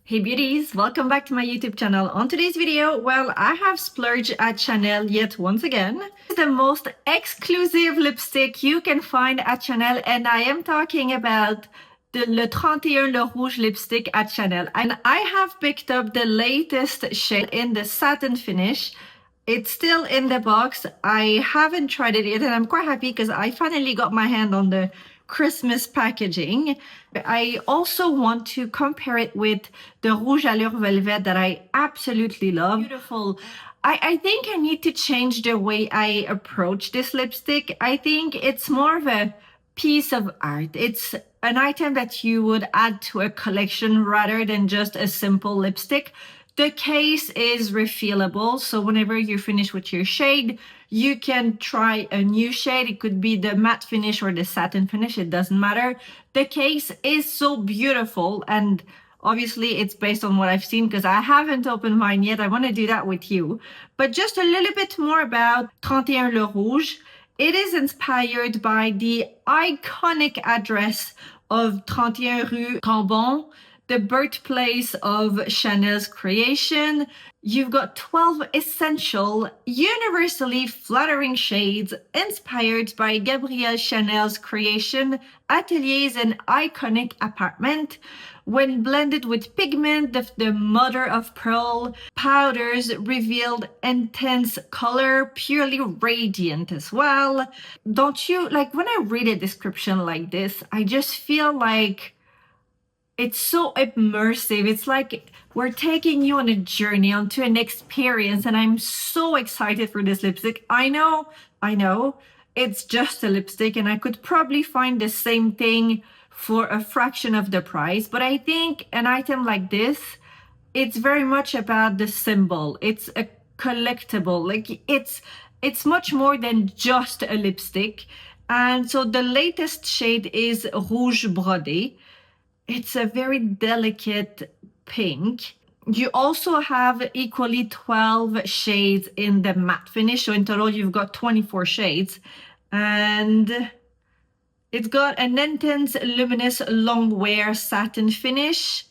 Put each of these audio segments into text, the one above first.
Hey beauties, welcome back to my YouTube channel. On today's video, well, I have splurged at Chanel yet once again. It's the most exclusive lipstick you can find at Chanel, and I am talking about the Le 31 Le Rouge lipstick at Chanel. And I have picked up the latest shade in the satin finish. It's still in the box. I haven't tried it yet, and I'm quite happy because I finally got my hand on the Christmas packaging. I also want to compare it with the Rouge Allure Velvet that I absolutely love. Beautiful. I think I need to change the way I approach this lipstick. I think it's more of a piece of art. It's an item that you would add to a collection rather than just a simple lipstick. The case is refillable, so whenever you finish with your shade, you can try a new shade. It could be the matte finish or the satin finish, it doesn't matter. The case is so beautiful, and obviously it's based on what I've seen because I haven't opened mine yet. I want to do that with you. But just a little bit more about 31 Le Rouge. It is inspired by the iconic address of 31 Rue Cambon, the birthplace of Chanel's creation. You've got 12 essential, universally flattering shades inspired by Gabrielle Chanel's creation, ateliers, and iconic apartment. When blended with pigment, the mother of pearl powders revealed intense color, purely radiant as well. Don't you, like when I read a description like this, I just feel like it's so immersive. It's like we're taking you on a journey, onto an experience, and I'm so excited for this lipstick. I know, it's just a lipstick, and I could probably find the same thing for a fraction of the price, but I think an item like this, it's very much about the symbol. It's a collectible. Like it's much more than just a lipstick. And so the latest shade is Rouge Brodé. It's a very delicate pink. You also have equally 12 shades in the matte finish. So in total, you've got 24 shades. And it's got an intense, luminous, long wear satin finish.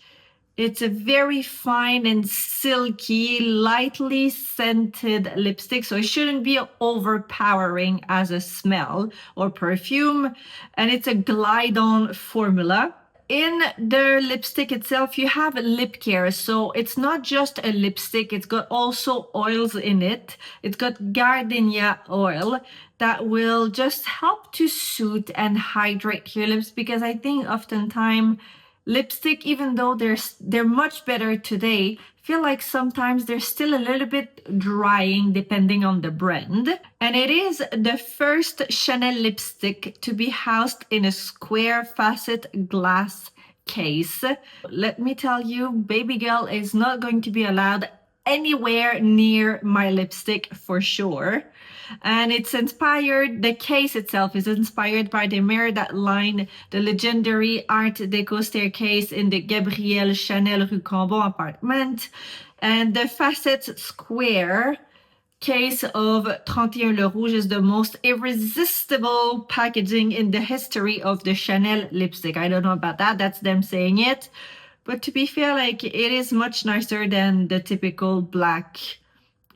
It's a very fine and silky, lightly scented lipstick. So it shouldn't be overpowering as a smell or perfume. And it's a glide-on formula. In the lipstick itself, you have lip care, so it's not just a lipstick, it's got also oils in it. It's got gardenia oil that will just help to soothe and hydrate your lips, because I think oftentimes lipstick, even though they're much better today, feel like sometimes they're still a little bit drying depending on the brand. And it is the first Chanel lipstick to be housed in a square facet glass case. Let me tell you, baby girl is not going to be allowed anywhere near my lipstick for sure. And it's inspired, the case itself is inspired by the mirror that lined the legendary Art Deco staircase in the Gabrielle Chanel Rue Cambon apartment. And the facet square case of 31 Le Rouge is the most irresistible packaging in the history of the Chanel lipstick. I don't know about that, that's them saying it. But to be fair, like, it is much nicer than the typical black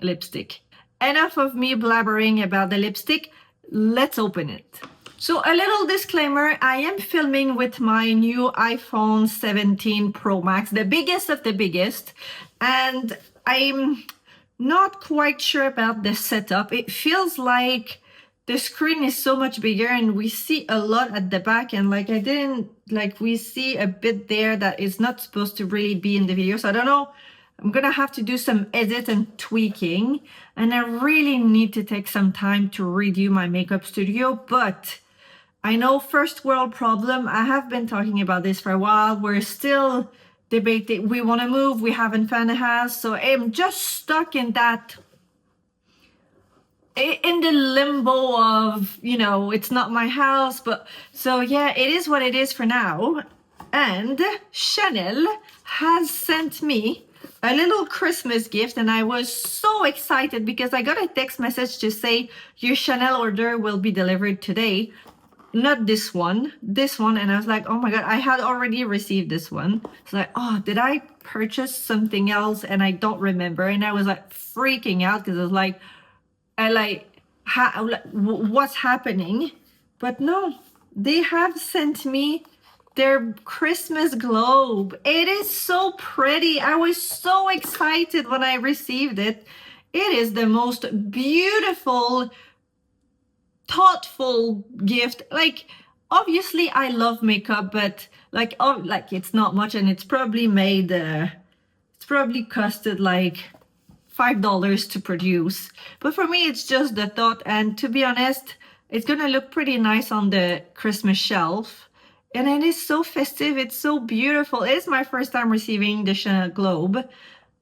lipstick. Enough of me blabbering about the lipstick, let's open it. So a little disclaimer, I am filming with my new iPhone 17 Pro Max, the biggest of the biggest, and I'm not quite sure about the setup. It feels like the screen is so much bigger and we see a lot at the back, and we see a bit there that is not supposed to really be in the video. So I don't know, I'm gonna have to do some edit and tweaking, and I really need to take some time to redo my makeup studio. But I know, first world problem, I have been talking about this for a while. We're still debating, we want to move, we haven't found a house, so I'm just stuck in that, in the limbo of, you know, it's not my house. But so yeah, it is what it is for now. And Chanel has sent me a little Christmas gift, and I was so excited because I got a text message to say your Chanel order will be delivered today. not this one, and I was like, oh my god, I had already received this one. It's like, oh, did I purchase something else and I don't remember? And I was like freaking out because I was like, what's happening? But no, they have sent me their Christmas globe. It is so pretty. I was so excited when I received it. It is the most beautiful, thoughtful gift. Like, obviously I love makeup, but like, oh, like it's not much, and it's probably made it's probably costed like $5 to produce. But for me, it's just the thought, and to be honest, it's gonna look pretty nice on the Christmas shelf. And it is so festive, it's so beautiful. It's my first time receiving the Chanel Globe,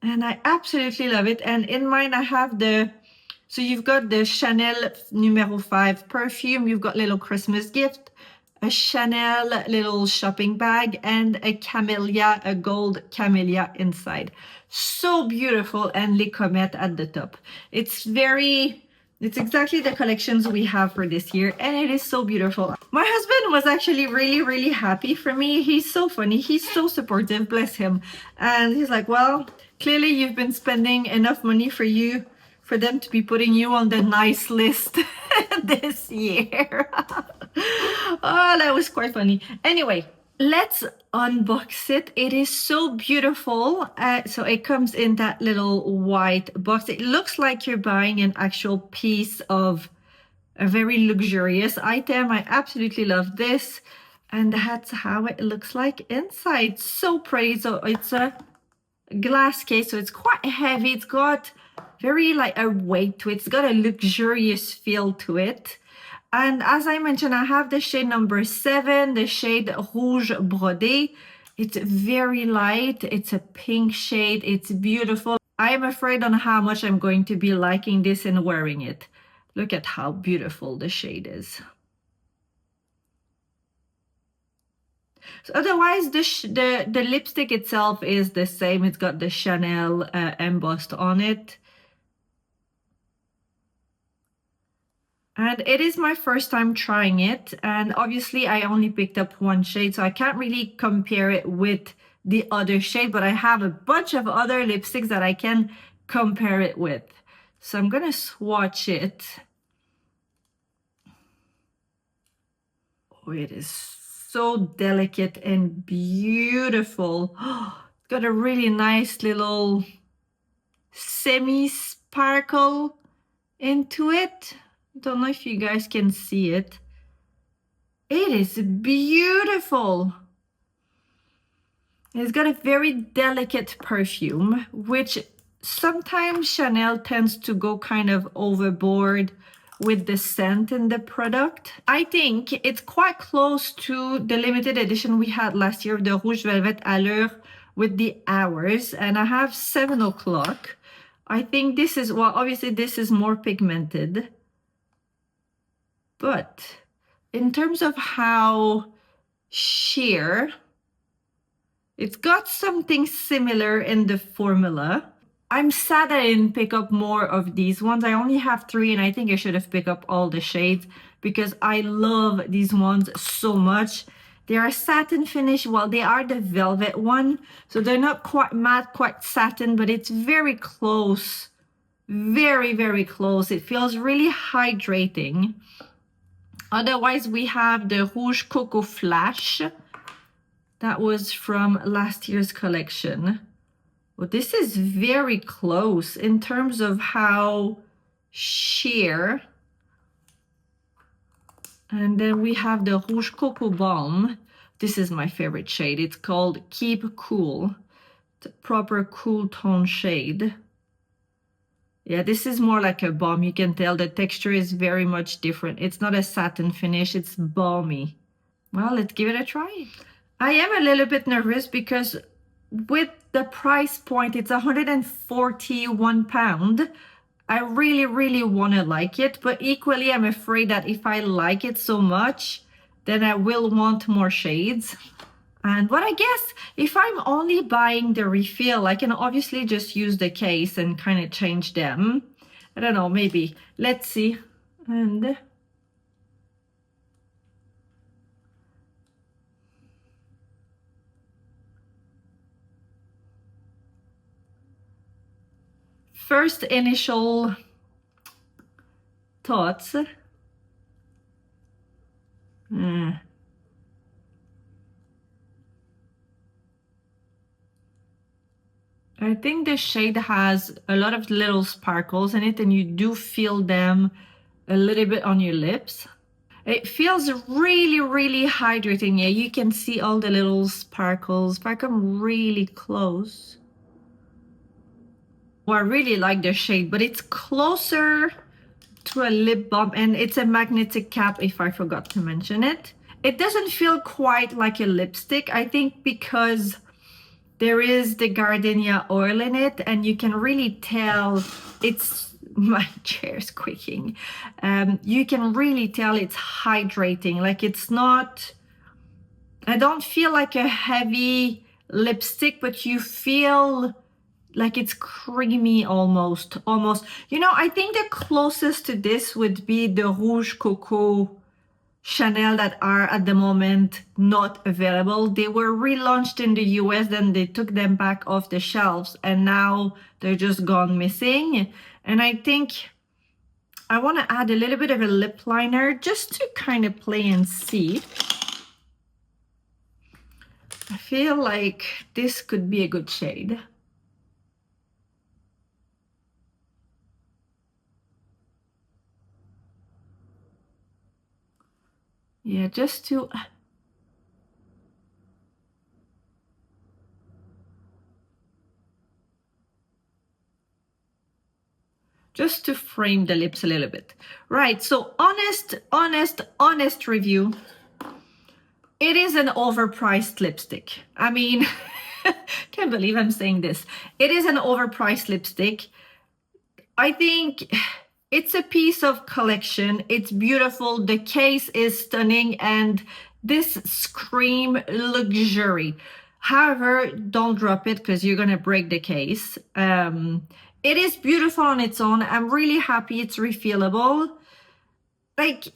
and I absolutely love it. And in mine, I have the, so you've got the Chanel numero 5 perfume, you've got little Christmas gift, a Chanel little shopping bag, and a camellia, a gold camellia inside. So beautiful, and Les Comètes at the top. It's exactly the collections we have for this year, and it is so beautiful. My husband was actually really happy for me. He's so funny, he's so supportive, bless him. And he's like, well, clearly you've been spending enough money for them to be putting you on the nice list this year. Oh, that was quite funny. Anyway, let's unbox it. It is so beautiful. So it comes in that little white box. It looks like you're buying an actual piece of a very luxurious item. I absolutely love this. And that's how it looks like inside. So pretty. So it's a glass case, so it's quite heavy. It's got very like a weight to it. It's got a luxurious feel to it. And as I mentioned, I have the shade number 7, the shade Rouge Brodé. It's very light. It's a pink shade. It's beautiful. I am afraid on how much I'm going to be liking this and wearing it. Look at how beautiful the shade is. So otherwise, the lipstick itself is the same. It's got the Chanel embossed on it. And it is my first time trying it. And obviously, I only picked up one shade, so I can't really compare it with the other shade. But I have a bunch of other lipsticks that I can compare it with. So I'm going to swatch it. Oh, it is so delicate and beautiful. It's got a really nice little semi-sparkle into it. Don't know if you guys can see it. It is beautiful. It's got a very delicate perfume, which sometimes Chanel tends to go kind of overboard with the scent in the product. I think it's quite close to the limited edition we had last year, the Rouge Velvet Allure with the hours, and I have 7 o'clock. I think this is, well, obviously this is more pigmented, but in terms of how sheer, it's got something similar in the formula. I'm sad I didn't pick up more of these ones. I only have 3, and I think I should have picked up all the shades because I love these ones so much. They are satin finish. Well, they are the velvet one, so they're not quite matte, quite satin, but it's very close. Very close. It feels really hydrating. Otherwise, we have the Rouge Coco Flash. That was from last year's collection. Well, this is very close in terms of how sheer. And then we have the Rouge Coco Balm. This is my favorite shade. It's called Keep Cool. It's a proper cool tone shade. Yeah, this is more like a balm. You can tell the texture is very much different. It's not a satin finish, it's balmy. Well, let's give it a try. I am a little bit nervous because with the price point, it's £141. I really want to like it, but equally I'm afraid that if I like it so much, then I will want more shades. And what I guess, if I'm only buying the refill, I can obviously just use the case and kind of change them. I don't know, maybe. Let's see. And first initial thoughts. I think the shade has a lot of little sparkles in it, and you do feel them a little bit on your lips. It feels really, really hydrating. Yeah, you can see all the little sparkles. If I come really close. Well, I really like the shade, but it's closer to a lip balm, and it's a magnetic cap if I forgot to mention it. It doesn't feel quite like a lipstick, I think, because there is the gardenia oil in it, and you can really tell it's, my chair's squeaking. You can really tell it's hydrating. Like, it's not, I don't feel like a heavy lipstick, but you feel like it's creamy almost. You know, I think the closest to this would be the Rouge Coco Chanel that are at the moment not available. They were relaunched in the US, then they took them back off the shelves, and now they're just gone missing. And I think I want to add a little bit of a lip liner just to kind of play and see. I feel like this could be a good shade. Yeah, just to frame the lips a little bit. Right, so honest review. It is an overpriced lipstick. I mean, can't believe I'm saying this. It is an overpriced lipstick. I think it's a piece of collection. It's beautiful. The case is stunning, and this scream luxury. However, don't drop it because you're gonna break the case. It is beautiful on its own. I'm really happy it's refillable. Like,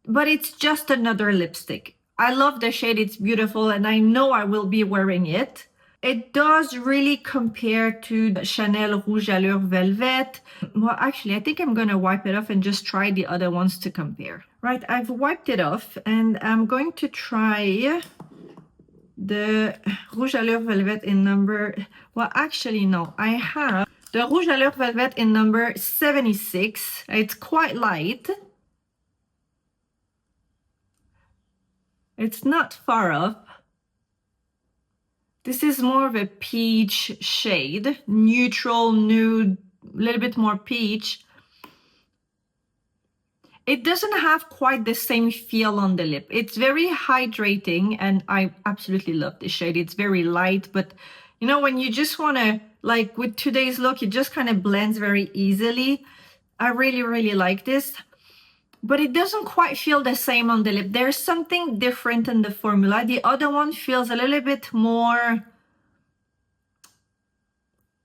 but it's just another lipstick. I love the shade. It's beautiful, and I know I will be wearing it. It does really compare to the Chanel Rouge Allure Velvet. Well, actually, I think I'm gonna wipe it off and just try the other ones to compare. Right, I've wiped it off, and I'm going to try the Rouge Allure Velvet in number, well, actually, no, I have the Rouge Allure Velvet in number 76. It's quite light. It's not far off. This is more of a peach shade, neutral, nude, a little bit more peach. It doesn't have quite the same feel on the lip. It's very hydrating, and I absolutely love this shade. It's very light, but you know, when you just want to, like with today's look, it just kind of blends very easily. I really, really like this. But it doesn't quite feel the same on the lip. There's something different in the formula. The other one feels a little bit more,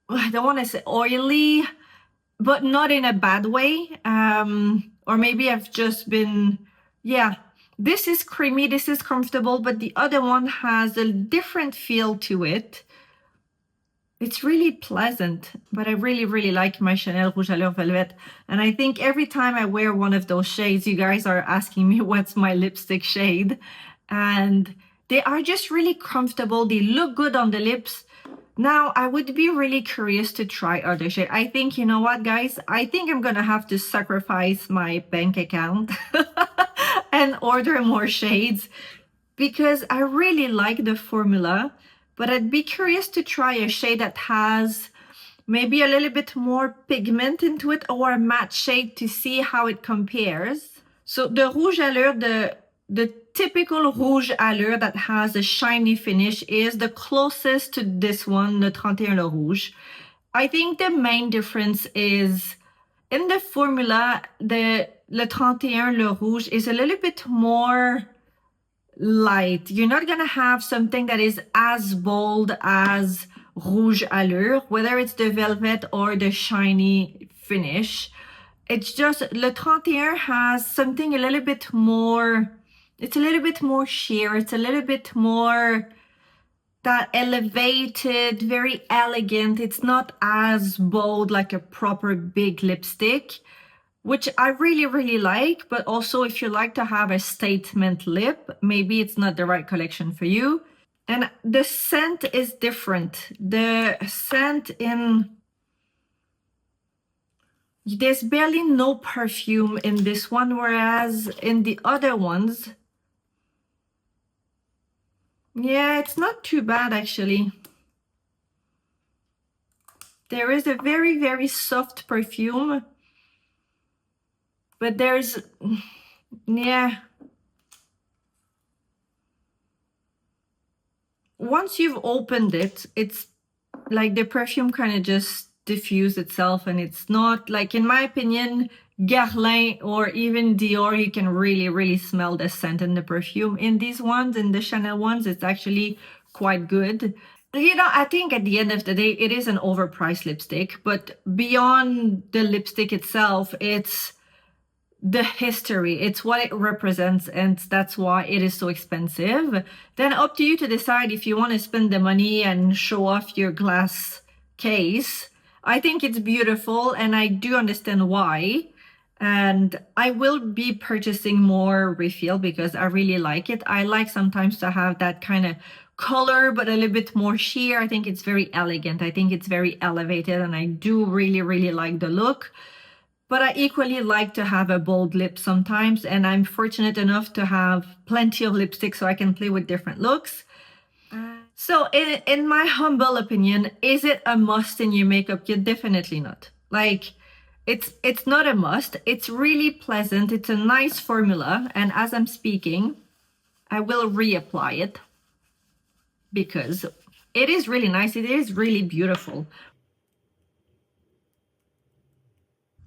I don't want to say oily, but not in a bad way. Or maybe I've just been, yeah, this is creamy, this is comfortable, but the other one has a different feel to it. It's really pleasant, but I really, really like my Chanel Rouge Allure Velvet. And I think every time I wear one of those shades, you guys are asking me what's my lipstick shade. And they are just really comfortable. They look good on the lips. Now, I would be really curious to try other shades. I think, you know what, guys? I think I'm going to have to sacrifice my bank account and order more shades, because I really like the formula. But I'd be curious to try a shade that has maybe a little bit more pigment into it, or a matte shade, to see how it compares. So the Rouge Allure, the typical Rouge Allure that has a shiny finish, is the closest to this one, the 31 Le Rouge. I think the main difference is in the formula, the Le 31 Le Rouge is a little bit more light. You're not gonna have something that is as bold as Rouge Allure, whether it's the velvet or the shiny finish. It's just Le 31 has something a little bit more, it's a little bit more sheer, it's a little bit more, that elevated, very elegant. It's not as bold like a proper big lipstick, which I really, really like. But also, if you like to have a statement lip, maybe it's not the right collection for you. And the scent is different. The scent in... There's barely no perfume in this one, whereas in the other ones, yeah, it's not too bad actually. There is a very, very soft perfume, but there's, yeah. Once you've opened it, it's like the perfume kind of just diffuse itself, and it's not like, in my opinion, Guerlain or even Dior, you can really, really smell the scent in the perfume. In these ones, in the Chanel ones, it's actually quite good. You know, I think at the end of the day, it is an overpriced lipstick, but beyond the lipstick itself, it's the history, it's what it represents, and that's why it is so expensive. Then up to you to decide if you want to spend the money and show off your glass case. I think it's beautiful, and I do understand why. And I will be purchasing more refill because I really like it. I like sometimes to have that kind of color, but a little bit more sheer. I think it's very elegant. I think it's very elevated, and I do really, really like the look. But I equally like to have a bold lip sometimes, and I'm fortunate enough to have plenty of lipstick so I can play with different looks. So in my humble opinion, is it a must in your makeup kit? Definitely not. Like, it's not a must. It's really pleasant. It's a nice formula. And as I'm speaking, I will reapply it because it is really nice. It is really beautiful.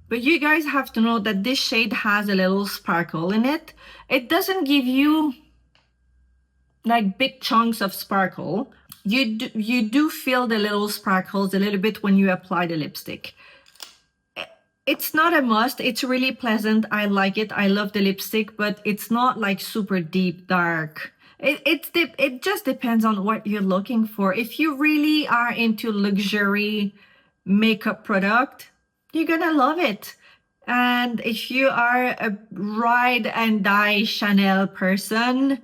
But you guys have to know that this shade has a little sparkle in it. It doesn't give you like big chunks of sparkle. You do feel the little sparkles a little bit when you apply the lipstick. It's not a must. It's really pleasant. I like it. I love the lipstick, but it's not like super deep, dark. It just depends on what you're looking for. If you really are into luxury makeup product, you're gonna love it. And if you are a ride and die Chanel person,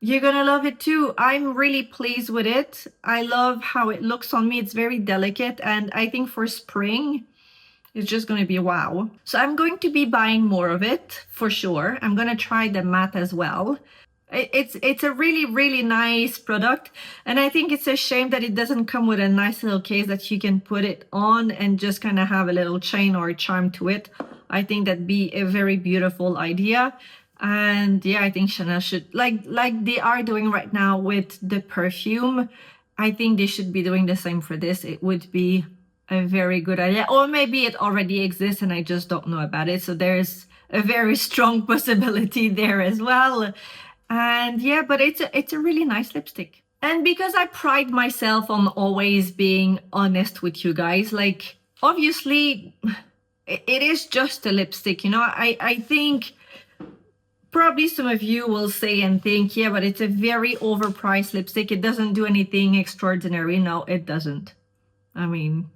you're gonna love it too. I'm really pleased with it. I love how it looks on me. It's very delicate, and I think for spring, it's just going to be wow. So I'm going to be buying more of it for sure. I'm going to try the matte as well. It's a really, really nice product. And I think it's a shame that it doesn't come with a nice little case that you can put it on and just kind of have a little chain or a charm to it. I think that'd be a very beautiful idea. And yeah, I think Chanel should, like they are doing right now with the perfume, I think they should be doing the same for this. It would be a very good idea. Or maybe it already exists and I just don't know about it. So there's a very strong possibility there as well. And yeah, but it's a really nice lipstick. And because I pride myself on always being honest with you guys, like obviously it is just a lipstick, you know. I think probably some of you will say and think, yeah, but it's a very overpriced lipstick. It doesn't do anything extraordinary. No, it doesn't. I mean,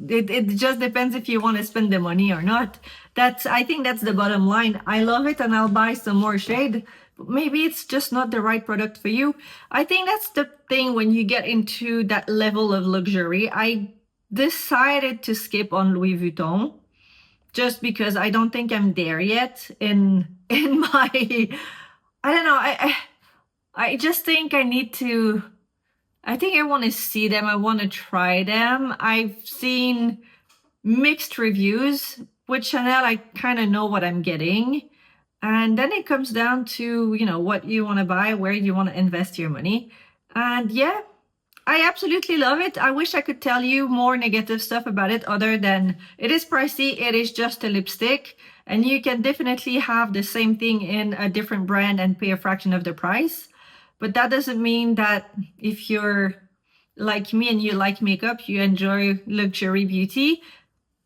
it just depends if you want to spend the money or not. I think that's the bottom line. I love it and I'll buy some more shade. But maybe it's just not the right product for you. I think that's the thing when you get into that level of luxury. I decided to skip on Louis Vuitton just because I don't think I'm there yet in my, I don't know. I just think I need to, I think I want to see them. I want to try them. I've seen mixed reviews. With Chanel, I kind of know what I'm getting. And then it comes down to, you know, what you want to buy, where you want to invest your money. And yeah, I absolutely love it. I wish I could tell you more negative stuff about it other than it is pricey. It is just a lipstick. And you can definitely have the same thing in a different brand and pay a fraction of the price. But that doesn't mean that if you're like me and you like makeup, you enjoy luxury beauty,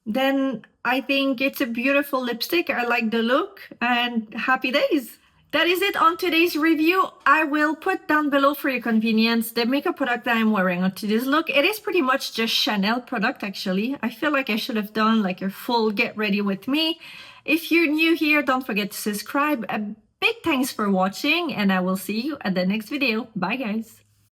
then I think it's a beautiful lipstick. I like the look and happy days. That is it on today's review. I will put down below for your convenience the makeup product that I'm wearing on today's look. It is pretty much just Chanel product actually. I feel like I should have done like a full get ready with me. If you're new here, don't forget to subscribe. A big thanks for watching and I will see you at the next video. Bye guys.